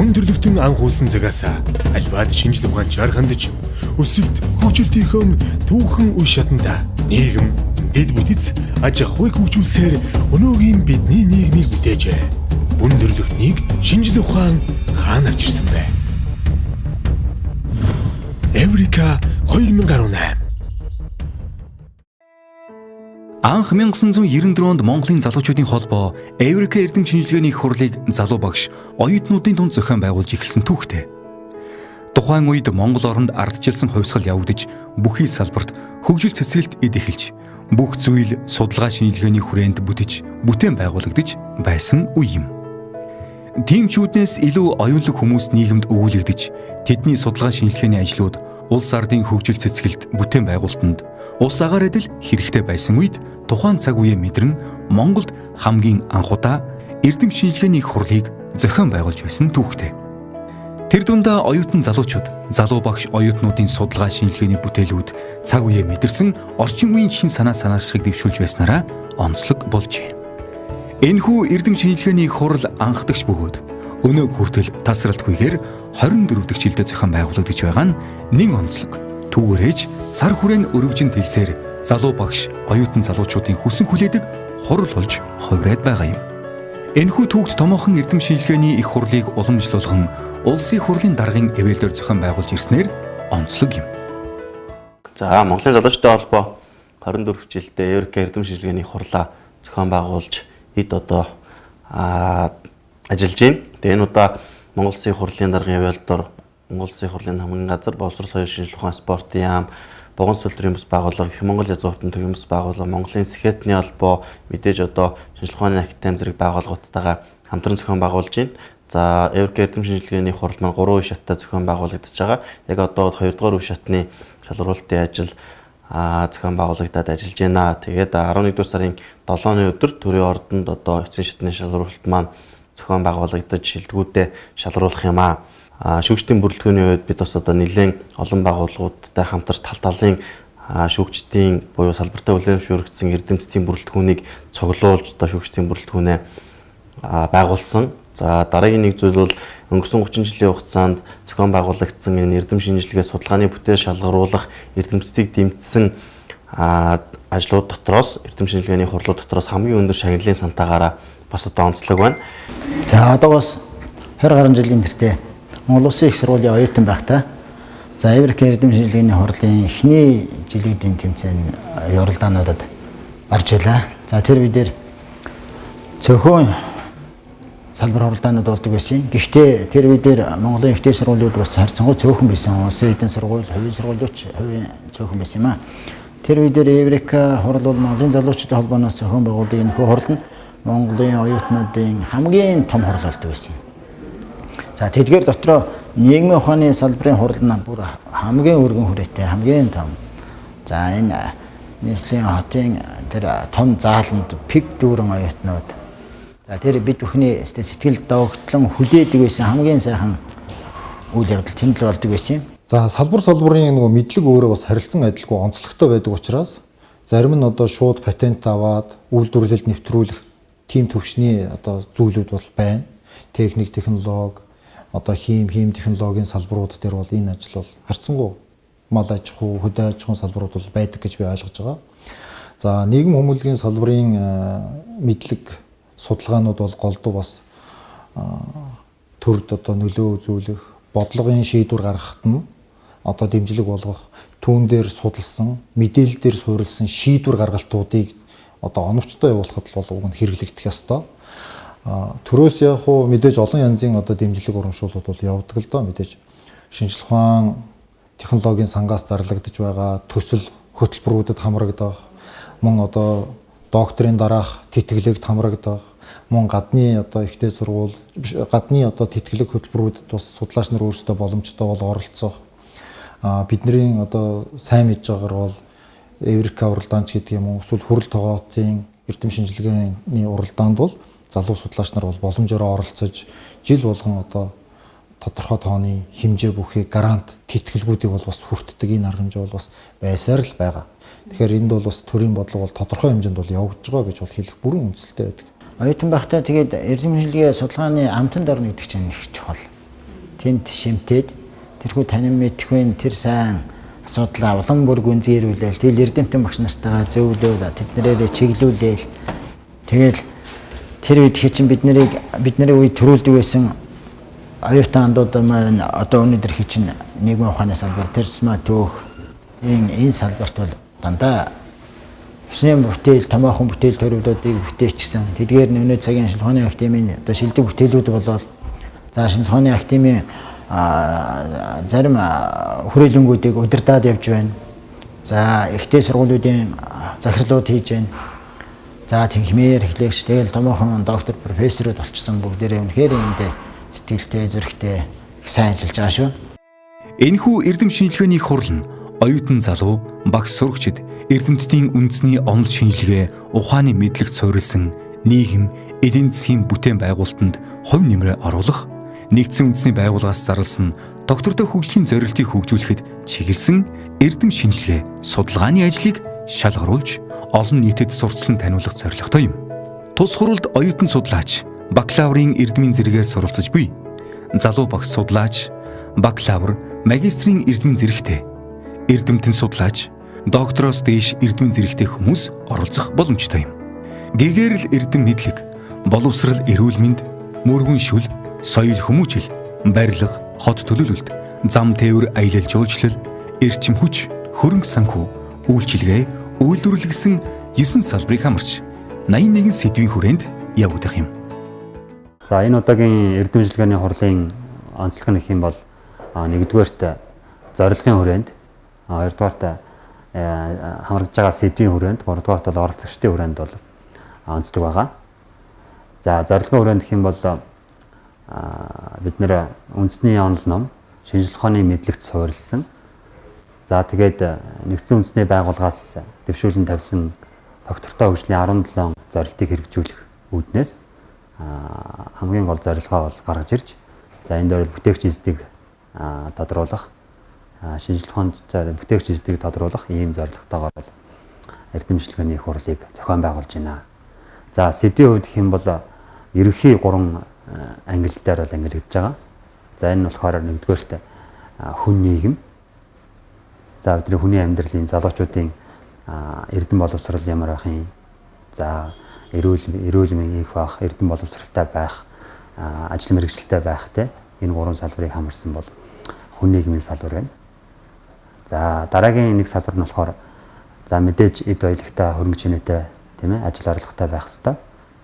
хүн төрлөختөн анхуулсан цагаас альваад шинжлэх ухаан чар хандаж өсөлт хөгжилтийнхөө түүхэн үе шатанда нийгэм дэд бүтэц аж ахуйг хөгжүүлсээр өнөөгийн бидний нийгмийг бүтээжээ. Хүн төрлөختнийг шинжлэх ухаан хаана авчирсан бэ? Эврика 2018. Анх 1994 онд Монголын залуучуудын холбоо Эврика эрдэм шинжилгээний их хурлыг залуу багш оюутнуудын тунд зохион байгуулж эхэлсэн түүхтэй. Тухайн үед Монгол оронд ардчилсан хувьсгал явагдаж бүхий салбарт хөгжил цэцгэлт эд эхэлж бүх зүйл судалгаа шинжилгээний хүрээнд бүтэж бүтээн байгуулагдаж байсан үе юм. Тимчүүднээс илүү оюунлаг хүмүүс нийгэмд өгүүлэгдэж тэдний судалгаа шинжилгээний ажлууд улс ардын хөгжил цэцгэлт бүтээн байгуулалтанд улс агаар адил хэрэгтэй байсан үед тухайн цаг үеэ мэдэрн Монголд хамгийн анхудаа эрдэм шинжилгээний их хурлыг зохион байгуулж байсан түүхтэй. Тэр дундаа оюутан залуучууд, залуу багш оюутнуудын судалгаа шинжилгээний бүтээлүүд цаг үеэ мэдэрсэн орчин үеийн шин санаачлагыг дэвшүүлж байснараа онцлог болжээ. Энэхүү эрдэм шинжилгээний их хурал анхдагч бөгөөд өнөөг хүртэл тасралтгүйгээр 24 дахь жилдээ зохион байгуулагдаж байгаа нь нэг онцлог. Түүгээрээч сар хүрээн өргөжин тэлсээр залуу багш оюутан залуучуудын хүсэн хүлээдэг хурал болж хувираад байгаа юм. Энэхүү түүхт томоохон эрдэм шинжилгээний их хурлыг уламжлуулан улсын хурлын даргын эвэлдээр зохион байгуулж ирснээр онцлог юм. За Монголын залуучуудын холбоо 24 жилдээ Эврика эрдэм шинжилгээний хурлаа зохион байгуулж хэд одоо ажиллаж байна. Тэгээ энэ удаа Монгол Улсын хурлын даргын эвэлдээр Монгол Улсын хурлын хамгийн газар боловсрол соёл шинжилгээ ухаан спортын яам, Буган сүлдрийн бас байгууллага, их Монгол язгуу хотын төвийн бас байгууллага, Монголын Сэхэтний холбоо, мэдээж одоо шинжилгээ ухааны академи зэрэг байгууллагуудтайгаа хамтран зохион байгуулж байна. За Эврика эрдэм шинжилгээний хурал маань 3 үе шаттай зохион байгуулагдаж байгаа. Яг одоо 2 дугаар үе шатны шалгуулалтын ажил зохион байгуулагдаад ажиллаж байна. Тэгээд 11 дугаар сарын 7-ны өдөр төрийн ордонд одоо эцсийн шатны шалгуулалт маань зохион байгуулагдаж шилдэгүүдээ шалгаруулах юм аа. Шүүгчдийн бүрэлдэхүүний үед бид бас одоо нэлээд олон байгууллагуудтай хамтарч тал талын шүүгчдийн буюу салбартаа хүлээмжшүүрэгдсэн эрдэмтдийн бүрэлдэхүүнийг цуглуулж одоо шүүгчдийн бүрэлдэхүүнээ байгуулсан. За дараагийн нэг зүйл бол өнгөрсөн 30 жилийн хугацаанд зохион байгуулагдсан энэ эрдэм шинжилгээ судалгааны бүтээл шалгаруулах эрдэмтдийг дэмжсэн ажлууд дотроос эрдэм шинжилгээний хурлууд дотроос хамгийн өндөр шагналын сантаагаараа бас одоо онцлог байна. За одоогоос 20 гаруй жилийн тэртээ Монгол Улсын их сургуулийн оюутан байхдаа за Эврика эрдэм шинжилгээний хурлын эхний жилүүдийн тэмцээн уралдаануудад орж илаа. За тэр үедэр цөөхөн салбар уралдаанууд болдог байсан. Гэхдээ тэр үедэр Монголын ихтэй сургуулиуд бас харьцангуй цөөхөн байсан. Улсын эдийн сургууль, хувийн сургуулиуч хувийн цөөхөн байсан юм аа. Тэр үедэр Эврика хурал бол Монголын залуучуудын холбооноос зохион байгуулдаг энэ хурал нь Монголын оюутнуудын хамгийн том хурал болдог байсан. За тэдгээр дотроо нийгмийн ухааны салбарын хурал нь бүр хамгийн өргөн хүрээтэй, хамгийн том. За энэ нийслэлийн хотын тэр том зааланд пик дүүрэн оюутнууд. За тэр бид бүхний сэтгэл догтлон хүлээдэг байсан хамгийн сайхан үйл явдал тэнд л болдог байсан юм. За салбарын нөгөө мэдлэг өөрөө бас харилцан адилгүй онцлогтой байдаг учраас зарим нь одоо шууд патент аваад үйлдвэрлэлд нэвтрүүлэх тийм төвчний одоо зүйлүүд бол байна. Техник, технологи, одоо хим технологийн салбарууд дээр бол энэ ажил бол харьцангуй мал аж ахуй, хөдөө аж ахуйн салбарууд бол байдаг гэж би ойлгож байгаа. За нийгэм хүмүүнлэгийн салбарын мэдлэг судалгаанууд бол голдуу бас төрд одоо нөлөө үзүүлэх, бодлогын шийдвэр гаргахад нь одоо дэмжлэг болгох, түүн дээр судалсан, мэдээлэл дээр суурилсан шийдвэр гаргалтуудыг одоо оновчтой явуулахад бол уг нь хэрэглэгдэх ёстой. Төрөөс яг хуу мэдээж олон янзын одоо дэмжлэг урамшууллууд бол явдаг л доо. Мэдээж шинжлэх ухаан технологийн сангаас зарлагдж байгаа төсөл хөтөлбөрүүдэд хамрагдах, мөн одоо докторийн дараах тэтгэлэгт хамрагдах, мөн гадны одоо ихтэй сургууль, гадны одоо тэтгэлэг хөтөлбөрүүдэд бас судлаач нар өөрсдөө боломжтой бол оролцох. Бидний одоо сайн мэдж байгаагаар бол Эврика уралдаанч гэдэг юм уу, эсвэл хурал тогоотын эрдэм шинжилгээний уралдаанд бол залуу судлаач нар бол боломжоор оролцож жил болгон одоо тодорхой тооны хэмжээ бүхий грант тэтгэлгүүдийг бол бас хүртдэг энэ арга хэмжээ бол бас байсаар л байгаа. Тэгэхээр энд бол бас төрийн бодлого бол тодорхой хэмжээнд бол явагдаж байгаа гэж бол хэлэх бүрэн үндэслэлтэй байдаг. Оюутан байхдаа тэгээд эрдэм шинжилгээ судалгааны амтанд орно гэдэг чинь их чухал. тэнд шимтээд тэрхүү танин мэдхүйн тэр сайн асуудлаа улам бүр гүнзгийрүүлээл тэгэл эрдэмтэн багш нартайгаа зөвлөөл тэднэрээ чиглүүлээл тэгэл тэр үед чинь бидний үед төрүүлдэг байсан оюутан андууд маань одоо өнөөдөр чинь нийгмийн ухааны салбар тэрсмаа төөх энэ салбарт бол дандаа хэсний бүтээл томоохон бүтээл төрөвлүүдийг бүтээчихсэн. Тэдгээр нөөний цагийн шинжилгээний академийн одоо шилдэг бүтээлүүд болоод за шинжилгээний академийн зарим хүрээлэнгүүдийг удирдаад явж байна. За ихтэй сургуулиудын захирлууд хийж байна. За тэнхмээр эхлэгч тэгэл томоохон доктор профессорууд болчихсон бүгдээрээ үнэхээр энд сэтгэлтэй зүрхтэй их сайн ажиллаж байгаа шүү. Энэхүү эрдэм шинжилгээний хурал нь оюутан залуу, багш сурагчид эрдэмтдийн үндэсний онол шинжилгээ, ухааны мэдлэгт суурилсан нийгэм, эдийн засгийн бүтээн байгуулалтанд хувь нэмрээ оруулах, нэгдсэн үндэсний байгууллагаас зарласан доктортой хөгжлийн зорилтыг хөгжүүлэхэд чиглэсэн эрдэм шинжилгээ, судалгааны ажлыг шалгаруулж олон нийтэд сурталчилан таниулах зорилготой юм. Тус хуралд оюутан судлаач, бакалаврын эрдмийн зэрэгээр суралцаж буй залуу багш судлаач, бакалавр, магистрийн эрдмийн зэрэгтэй, эрдэмтэн судлаач, доктороос дээш эрдмийн зэрэгтэй хүмүүс оролцох боломжтой юм. Гэгэрл эрдэм мэдлэг, боловсрал эрүүл мэнд, мөргөн шүл, соёл хүмүүжил, барилга, хот төлөвлөлт, зам тээвэр аялал жуулчлал, эрчим хүч, хөрөнгө санхүү, үйлчилгээ, үйлдвэрлэгсэн 9 салбарыг хамарч 81 сэдвийн хүрээнд явагдах юм. За энэ удаагийн эрдэм шинжилгээний хурлын онцлог нь гэх юм бол нэгдүгээрт зорилгын хүрээнд, хоёрдугаарт хамрагдж байгаа сэдвийн хүрээнд, гуравдугаарт бол оролцогчдын хүрээнд бол онцлог байгаа. За зорилгын хүрээнд гэх юм бол бид нэр үндэсний онол ном, шинжилгээ ухааны мэдлэгт суурилсан. За тэгээд нэгдсэн үндэсний байгууллагаас дэвшүүлэн тавьсан доктортой хөгжлийн 17 зорилтыг хэрэгжүүлэх үүднээс хамгийн гол зорилгоо бол гаргаж ирж, за энэ дээр бүтээгч эздийг тодруулах, шинжилгээ ухаанд бүтээгч эздийг тодруулах ийм зорилготойгоор эрдэм шинжилгээний хурлыг зохион байгуулж байна. За сэдвийн хувьд гэх юм бол ерөнхий 3 англи дээр бол ангилагдж байгаа. За энэ нь болохоор нэгдүгээрт хүн нийгэм. За бидний хүний амьдралын залуучуудын эрдэм боловсрал ямар байх юм. За эрүүл мэндийн их байх, эрдэм боловсралтай байх, ажил мэргэжилтэй байх те энэ 3 салбарыг хамарсан бол хүн нийгмийн салбар байна. За дараагийн нэг салбар нь болохоор за мэдээж эд баялагтай, хөрөнгө чинээтэй тийм ээ ажил орлоготой байх хэрэгтэй.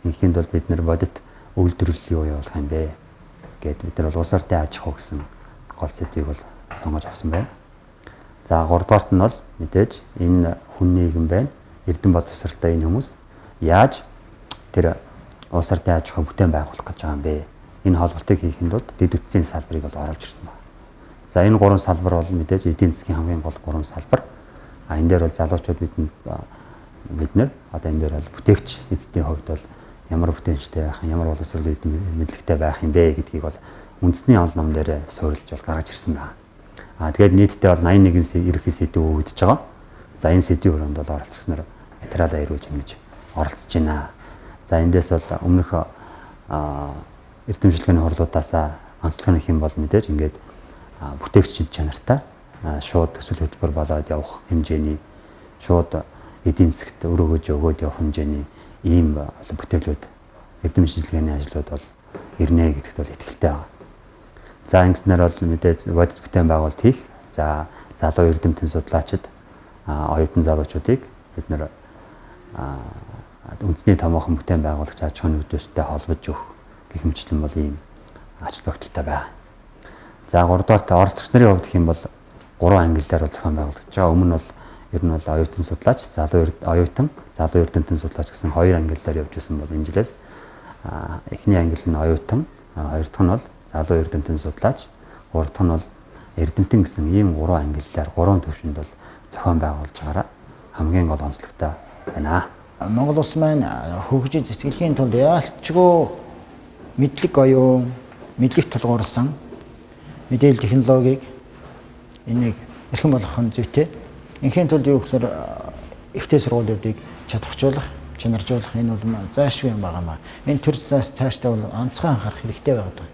Инхэнд бол бид нар бодит үйлдвэрлэлийг юу явуулах юм бэ гэд бид нар бол улс ордын аж ахуй гэсэн гол сэдвийг бол сонгож авсан байна. За 3 дугаарт нь бол мэдээж энэ хүн нийгэм байна. Эрдэм боловсралтай энэ хүмүүс яаж тэр улс ордын аж ахуй бүтээн байгуулах гэж байгаа юм бэ? Энэ холболтыг хийхэд бол дэд үтсийн салбарыг бол оруулж ирсэн байна. За энэ 3 салбар бол мэдээж эдийн засгийн хамгийн гол 3 салбар. Энэ дээр бол залуучууд бид нар одоо энэ дээр бол бүтээгч эзэдийн хувьд бол ямар бүтээнчтэй байх юм, ямар боловсрол мэдлэгтэй байх юм бэ гэдгийг бол үндэсний онол ном дээр суурилж бол гаргаж ирсэн байна. Тэгээд нийтдээ бол 81 ерөнхий сэдв өгөгдөж байгаа. За энэ сэдвийн хүрээнд бол оролцогч нар материалаа ирүүлж ингэж оролцож байна. За эндээс бол өмнөх эрдэм шинжилгээний хурлуудаас онцлог нь хэм бол мэдээж ингээд бүтээгч чанартай шууд төсөл хөтөлбөр болоод явах хэмжээний шууд эдийн засгт өрөөгөж өгөөд явах хэмжээний ийм бүтээлүүд эрдэм шинжилгээний ажлууд бол ирнэ гэдэгт бол итгэлтэй байна. За ингэснээр бол мэдээж бодис бүтээн байгуулалт хийх. За залуу эрдэмтэн судлаачид оюутан залуучуудыг бид нэр үндэсний томоохон бүтээн байгуулагч аж ахуйн нөхдөстэй холбож өгөх гэх мэтлэн бол ийм ач холбогдолтой байна. За 3 дугаарт оролцогч нарын хувьд гэх юм бол 3 ангиллаар зохион байгуулагдаж байгаа. Өмнө нь бол ер нь бол оюутан судлаач, залуу эрдэмтэн судлаач гэсэн 2 ангиллаар явж исэн бол энэ жилээс эхний ангил нь оюутан, хоёр дахь нь бол залуу эрдэмтэн судлаач, гурав дахь нь бол эрдэмтэн гэсэн ийм 3 ангиллаар 3 төвшөнд бол зохион байгуулж байгаараа хамгийн гол онцлогтой байна. Монгол улс маань хөгжиж цэцгэлэхийн тулд яалтчгүй мэдлэг оюун, мэдлэгт тулгуурласан мэдээлэл технологиг энийг эрхэм болгох нь зүйтэй. Инхийн тулд юу гэхээр ихтэй сургуулиудыг чадахжуулах, чанаржуулах энэ бол заашгүй юм байна. Энэ төр засаас цаашдаа бол онцгой анхаарах хэрэгтэй байдаг.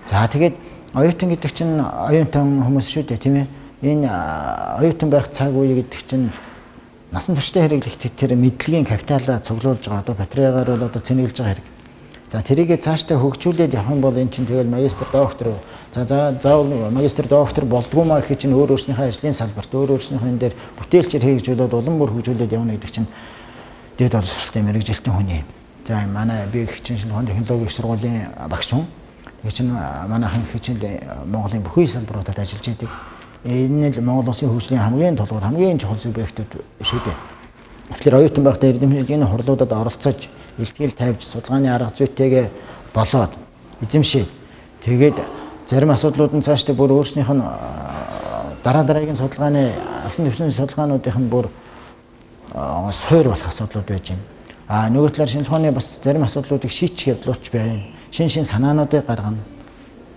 За тэгээд оюутан гэдэг чинь оюутан хүмүүс шүү дээ, тийм ээ. Энэ оюутан байх цаг үе гэдэг чинь насан туршдаа хэрэглэх тэр мэдлэгийн капиталаа цуглуулж байгаа. Одоо батарейгаар бол одоо цэнэглэж байгаа хэрэг. За тэрийгээ цаашдаа хөгжүүлээд явах юм бол эн чинь тэгэл магистр доктор заавал магистр доктор болдгоо маа гэхэд чинь өөр өөрснийхөө ажлын салбарт өөр өөрснийхөө энэ дээр бүтээлчээр хэрэгжүүлээд улам бүр хөгжүүлээд явна гэдэг чинь дэд боловсролтой мэрэгжилтэн хүний. За манай би хичээл шинжилгээ технологийн сургуулийн багш хүн. Тэгээ чинь манайхан хичээл Монголын бүхий салбаруудад ажиллаж байдаг. Энэ л Монгол улсын хөгжлийн хамгийн тулгуур хамгийн чухал субъектууд шүү дээ. Тэгэхээр оюутан байхдаа эрдэмтдийн хурлуудад оролцож илтгэл тавьж судалгааны арга зүйтэйгээ болоод эзэмшээд тэгээд зарим асуудлууд нь цаашдаа бүр өөрснийх нь дараагийн судалгааны агшин төвшин судалгаануудын нь бүр суур болох асуудлууд байж байна. Нөгөө талаар шинжилгээ ухааны бас зарим асуудлуудыг шийдэх явдлууч байна. Шин санаануудыг гаргана.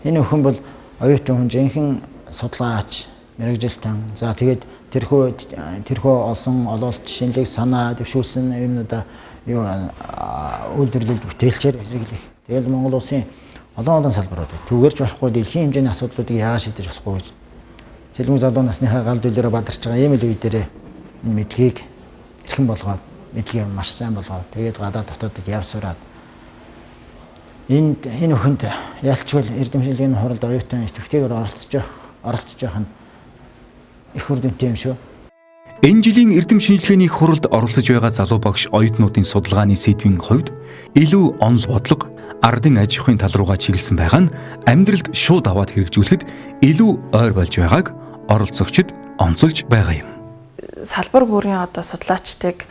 Энэ өхөн бол оюутан хүн жинхэнэ судалгаач, мэрэгжилтэн. За тэгээд тэрхүү олсон ололт шинэлэг санаа дэвшүүлсэн юмнуудаа юу үйлдвэрлэлд бүтээлчээр хэрэглэх. Тэгэл Монгол улсын олон салбарууд түүгээрч болохгүй дэлхийн хэмжээний асуудлуудыг яагаад шийдэж болохгүй гэж сэлмэг залуу насныхаа гал дүлээрээ бадарч байгаа ийм л үе дээр энэ мэдлэгийг эрхэм болгоод мэдлэгийг маш сайн болгоод тэгээд гадаад дотоодд явсараад энэ өхөнд ялчгүй эрдэм шинжилгээний хуралд оюутан идэвхтэйгээр оролцож явах нь их үр дүнтэй юм шүү. Энэ жилийн эрдэм шинжилгээний хуралд оролцож байгаа залуу багш оюутнуудын судалгааны сэдвийн хувьд илүү онол бодлого, ардын аж ахуйн тал руугаа чиглэсэн байгаа нь амьдралд шууд аваад хэрэгжүүлэхэд илүү ойр болж байгааг оролцогчид онцолж байгаа юм. Салбар бүрийн одоо судлаачдыг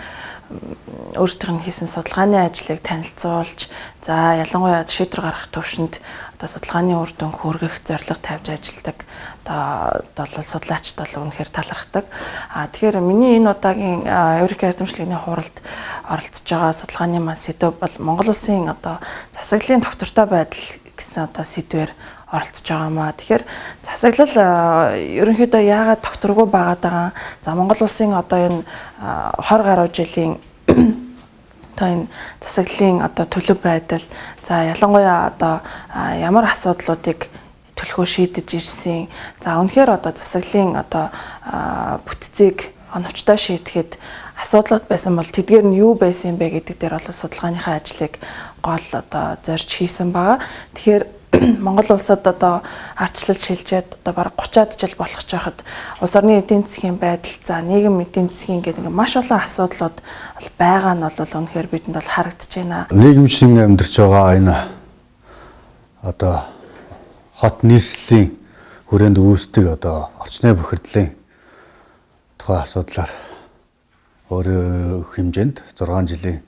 өөрсдийнх нь хийсэн судалгааны ажлыг танилцуулж, за ялангуяа шийдвэр гаргах төвшөнд одоо судалгааны үр дүн хүргэх зорилго тавьж ажилладаг одоо судлаачд бол үнэхээр талархдаг. Тэгэхээр миний энэ удаагийн Еврика эрдэмшлэгийн хуралд оролцож байгаа судалгааны маань сэдв бол Монгол улсын одоо засаглалын доктортой байдал гэсэн одоо сэдвээр оролцож байгаамаа. Тэгэхээр засаглал ерөнхийдөө яагаад докторгүй байгаад байгаа? За Монгол улсын одоо энэ 20 гаруй жилийн энэ засаглалын одоо төлөв байдал, за ялангуяа одоо ямар асуудлуудыг төлхөө шийдэж ирсэн. За үнэхээр одоо засаглалын одоо бүтцийг оновчтой шийдэхэд асуудлууд байсан бол тэдгээр нь юу байсан бэ гэдэг дээр бол судалгааныхаа ажлыг гол одоо зорж хийсэн байгаа. Тэгэхээр Монгол улсад одоо ардчлал шилжээд одоо бараг 30-аад жил болох ч байхад улс орны эдийн засгийн байдал, за нийгэм эдийн засгийн гэдэг маш олон асуудлууд байгаа нь бол үнэхээр бидэнд бол харагдаж байна. Нийгэмшин амьдарч байгаа энэ одоо хот нийслэлийн хүрээнд үүсдэг одоо орчны бохирдлын тухай асуудлаар өөрөө хэмжээнд 6 жилийн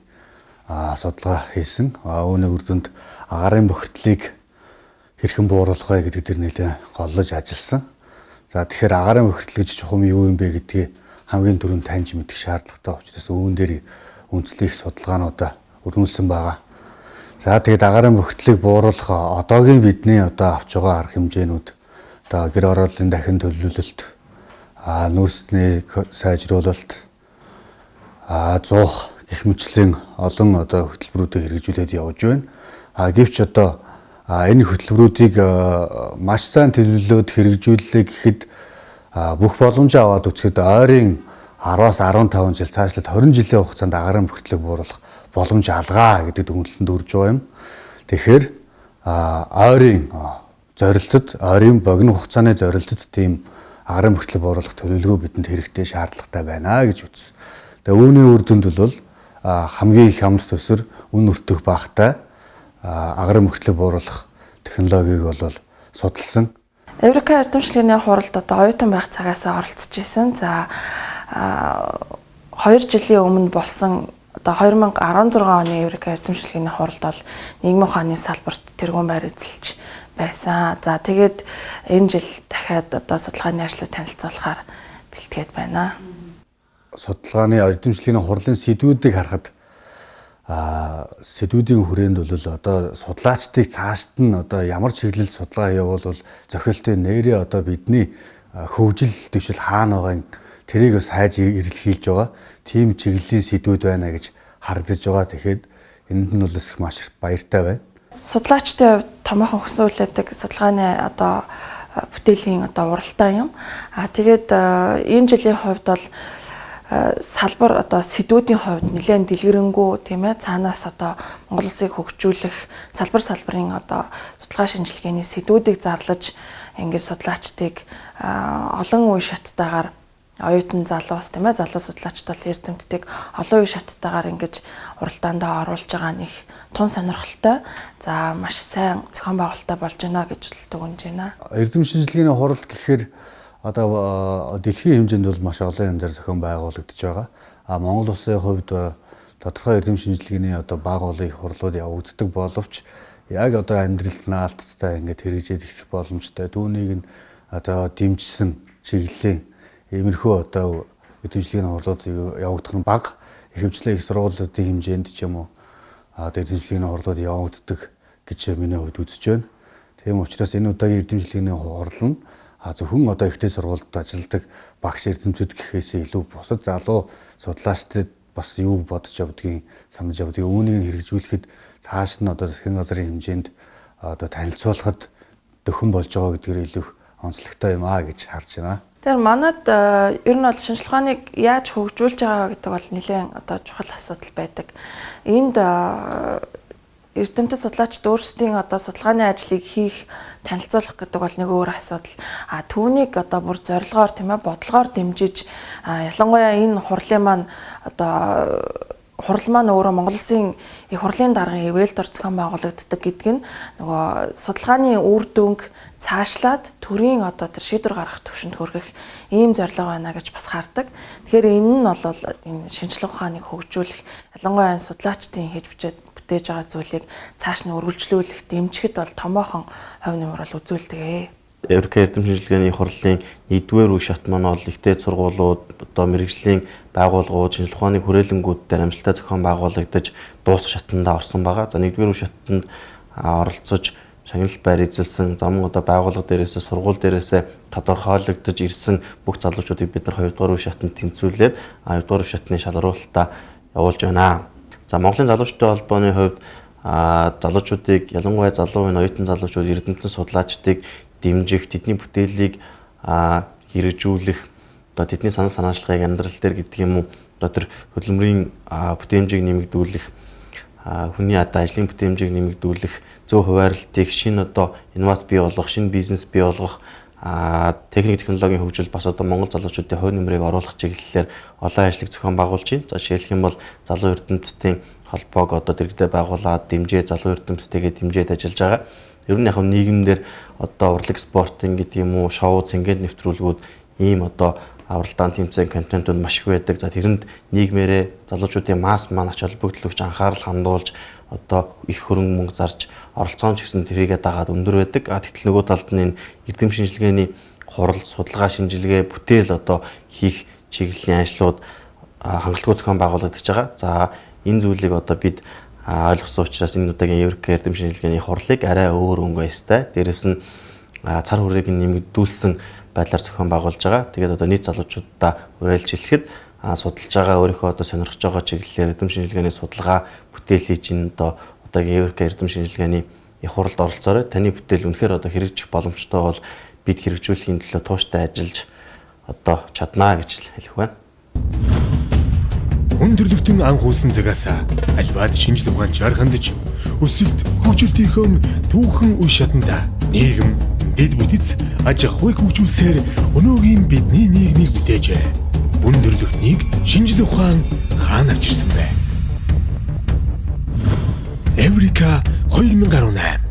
судалгаа хийсэн. Үүний үр дүнд агарын бохирдлыг хэрхэн бууруулах вэ гэдэг дээр нэлээд голлож ажилласан. За тэгэхээр агарын бохирдол гэж чухам юу юм бэ гэдгийг хамгийн түрүүнд таньж мэдэх шаардлагатай учраас үүн дээр үндэслэх судалгаануудаа өрнүүлсэн байгаа. За тэгээд агарын бохирдлыг бууруулах одоогийн бидний одоо авч байгаа арга хэмжээнүүд одоо гэр орооллын дахин төлөвлөлт, нүүрсний сайжруулалт, зуух гэх мэтлийн олон одоо хөтөлбөрүүдийг хэрэгжүүлээд явж байна. Гэвч одоо энэ хөтөлбөрүүдийг маш сайн төлөвлөлөөд хэрэгжүүллээ гэхэд бүх боломжоо аваад үзэхэд ойрын 10-аас 15 жил цаашлаад 20 жилийн хугацаанд агарын бохирдлыг бууруулах боломж алгаа гэдэг дүгнэлтэнд хүрж байгаа юм. Тэгэхээр ойрын зорилтод, ойрын богино хугацааны зорилтод тийм агарын бохирдлыг бууруулах төлөвлөгөө бидэнд хэрэгтэй шаардлагатай байна гэж үзсэн. Тэгээ үүний үр дүнд бол хамгийн их амт төсөр үн өртөх багтай агарын бохирдлыг бууруулах технологиг бол судалсан. Еврика эрдэмшлэгийн хуралд одоо оюутан байх цагаас оролцож исэн. За 2 жилийн өмнө болсон одоо 2016 оны Еврика эрдэмшлэгийн хуралд бол нийгмийн ухааны салбарт тэргуун байр эзэлж байсан. За тэгээд энэ жил дахиад одоо судалгааны ажлыг танилцуулахаар бэлтгээд байна. Судалгааны эрдэмшлэгийн хурлын сэдвүүдийг харахад сэдвүүдийн хүрээнд бол одоо судлаачдыг цаашд нь одоо ямар чиглэлд судалгаа явуул зохиолтой нэрээ одоо бидний хөгжил дэвшил хаана байгаа тэрийг бас хайж ирэлхийлж байгаа тийм чиглэлийн сэдвүүд байна гэж харагдаж байгаа. Тэгэхээр энд нь бол их маш баяртай байна. Судлаачдын хувьд томоохон хөсөөлөдөг судалгааны одоо бүтээлийн одоо уралдаан юм. Тэгээд энэ жилийн хувьд бол салбар одоо сэдвүүдийн хувьд нэлээд дэлгэрэнгүй тийм ээ цаанаас одоо Монгол Улсыг хөгжүүлэх салбарын одоо судалгаа шинжилгээний сэдвүүдийг зарлаж ингээд судлаачдыг олон үе шаттайгаар оюутан залуус тийм ээ залуу судлаачд бол эрдэмтдийг олон үе шаттайгаар ингэж уралдаанд оруулж байгаа нэг тун сонирхолтой. За маш сайн зохион байгуулалттай болж байна гэж дүгнэж байна. Эрдэм шинжилгээний хурал гэхээр одоо дэлхийн хэмжээнд бол маш олон янзаар зохион байгуулагдаж байгаа. Монгол улсын хувьд тодорхой эрдэм шинжилгээний одоо байгууллагын хурлууд явагддаг боловч яг одоо амьдралд наалттай ингээд хэрэгжээд ирэх боломжтой. Түүнийг нь одоо дэмжсэн чиглэлийн иймэрхүү одоо эдэмжлэгийн хурлууд явагдах нь бага. Ихэвчлэн их сургуулиудын хэмжээнд ч юм уу одоо эдэмжлэгийн хурлууд явагддаг гэж миний хувьд үзэж байна. Тийм учраас энэ удаагийн эдэмжлэгийн хурал нь зөвхөн одоо ихтэй сургуульд ажилладаг багш эрдэмтдүүд гэхээсээ илүү бусад залуу судлаачдад бас юу бодож явдгийг санаж явдгийг үүнийг хэрэгжүүлэхэд цааш нь одоо засгийн газрын хэмжээнд одоо танилцуулахад дөхөн болж байгаа гэдгээр илүү онцлогтой юм гэж харж байна. Тэр манад ер нь бол шинжилгээ ухааныг яаж хөгжүүлж байгаа гэдэг бол нэлээд одоо чухал асуудал байдаг. Энд эрдэмтэд судлаачид өөрсдийн одоо судалгааны ажлыг хийх, танилцуулах гэдэг бол нэг өөр асуудал. Түүнийг одоо бүр зорилгоор тийм ээ бодлогоор дэмжиж ялангуяа энэ хурлын маань одоо хурал маань өөрөө Монгол Улсын их хурлын даргын ивэлд ор зохион байгуулагддаг гэдэг нь нөгөө судалгааны үр дүнг цаашлаад төрийн одоо тэр шийдвэр гаргах төвшөнд хүргэх ийм зорилго байна гэж бас хардаг. Тэгэхээр энэ нь бол энэ шинжилгээ ухааныг хөгжүүлэх, ялангуяа судлаачдын хийж бүтээж байгаа зүйлийг цааш нь үргэлжлүүлэх, дэмжихэд бол томоохон хувь нэмэр бол үзүүлдэг. Эврик эрдэм шинжилгээний хурлын 1-р үе шат маань бол ихтэй сургуулиуд, одоо мэрэгжлийн байгууллагууд, шинжилгээ ухааны хүрээлэнгүүд дээр амжилттай зохион байгуулагдаж дуусах шатанда орсон байгаа. За 1-р үе шатанд оролцож шагналт байр эзэлсэн зам одоо байгууллага дээрээс сургууль дээрээс тодорхойлогдож ирсэн бүх залуучуудыг бид нар 2-р үе шатанд тэнцвүүлээд 2-р үе шатны шалралтаа явуулж байна. За Монголын залуучдын холбооны хувьд залуучуудыг ялангуяа залуу энэ оюутан залуучууд эрдэмтэн судлаачдыг дэмжих, тэдний бүтээлийг хэрэгжүүлэх, одоо тэдний санал санаачлагыг амьдрал дээр гэдэг юм уу, одоо тэр хөдөлмөрийн бүтээмжийг нэмэгдүүлэх, хүний одоо ажлын бүтээмжийг нэмэгдүүлэх, зөв хуваарлтыг шинэ одоо инновац бий болгох, шинэ бизнес бий болгох, техник технологийн хөгжил бас одоо монгол залуучуудын хувь нэмрийг оруулах чиглэлээр олон ажлыг зохион байгуулж байна. За жишээлх юм бол залуу эрдэмтдийн холбоог одоо дэргэдээ байгуулад дэмжээ, залуу эрдэмтдтэйгээ дэмжээд ажиллаж байгаа. Ер нь яг нийгэмдэр одоо урлаг спортын гэдэг юм уу, шоу, цэнгэнд нэвтрүүлгүүд ийм одоо авралдаан тэмцээн контентууд маш их байдаг. За тэрэнд нийгмээрээ залуучуудын масс маань ач холбогдлогч анхаарал хандуулж одоо их хөрөнгө мөнгө зарж оролцоон ч гэсэн тэрийгэ дагаад өндөр байдаг. Тэгтэл нөгөө талд нь энэ эрдэм шинжилгээний хурал, судалгаа шинжилгээ, бүтээл одоо хийх чиглэлийн ажлууд хангалтгүй зохион байгуулагдаж байгаа. За энэ зүйлийг одоо бид ойлгосон учраас энэ удаагийн Эврик эрдэм шинжилгээний хурлыг арай өөр өнгөйстэй. Дээрэс нь цар хүрээг нэмэгдүүлсэн байдлаар зохион байгуулж байгаа. Тэгээд одоо нийт залуучуудаа уриалж хэлэхэд судалж байгаа өөрийнхөө одоо сонирхож байгаа чиглэлээр эрдэм шинжилгээний судалгаа бүтээл хийж ин одоо удаагийн Эврик эрдэм шинжилгээний их хуралд оролцоорой. Таны бүтээл үнэхээр одоо хэрэгжих боломжтой бол бид хэрэгжүүлэхийн төлөө тууштай ажиллаж одоо чаднаа гэж хэлэх байна. Өндөрлөгтөн анхуулсан цагаас альваад шинжлэх ухаанчаар хандаж өсөлт хөгжилтийнхөө түүхэн үе шатанда нийгэм дэд бүтэц аж ахуйг хөгжүүлсээр өнөөгийн бидний нийгмийг бүтээжээ. Өндөрлөгтнийг шинжлэх ухаан хаана авчирсан бэ? Эврика 2018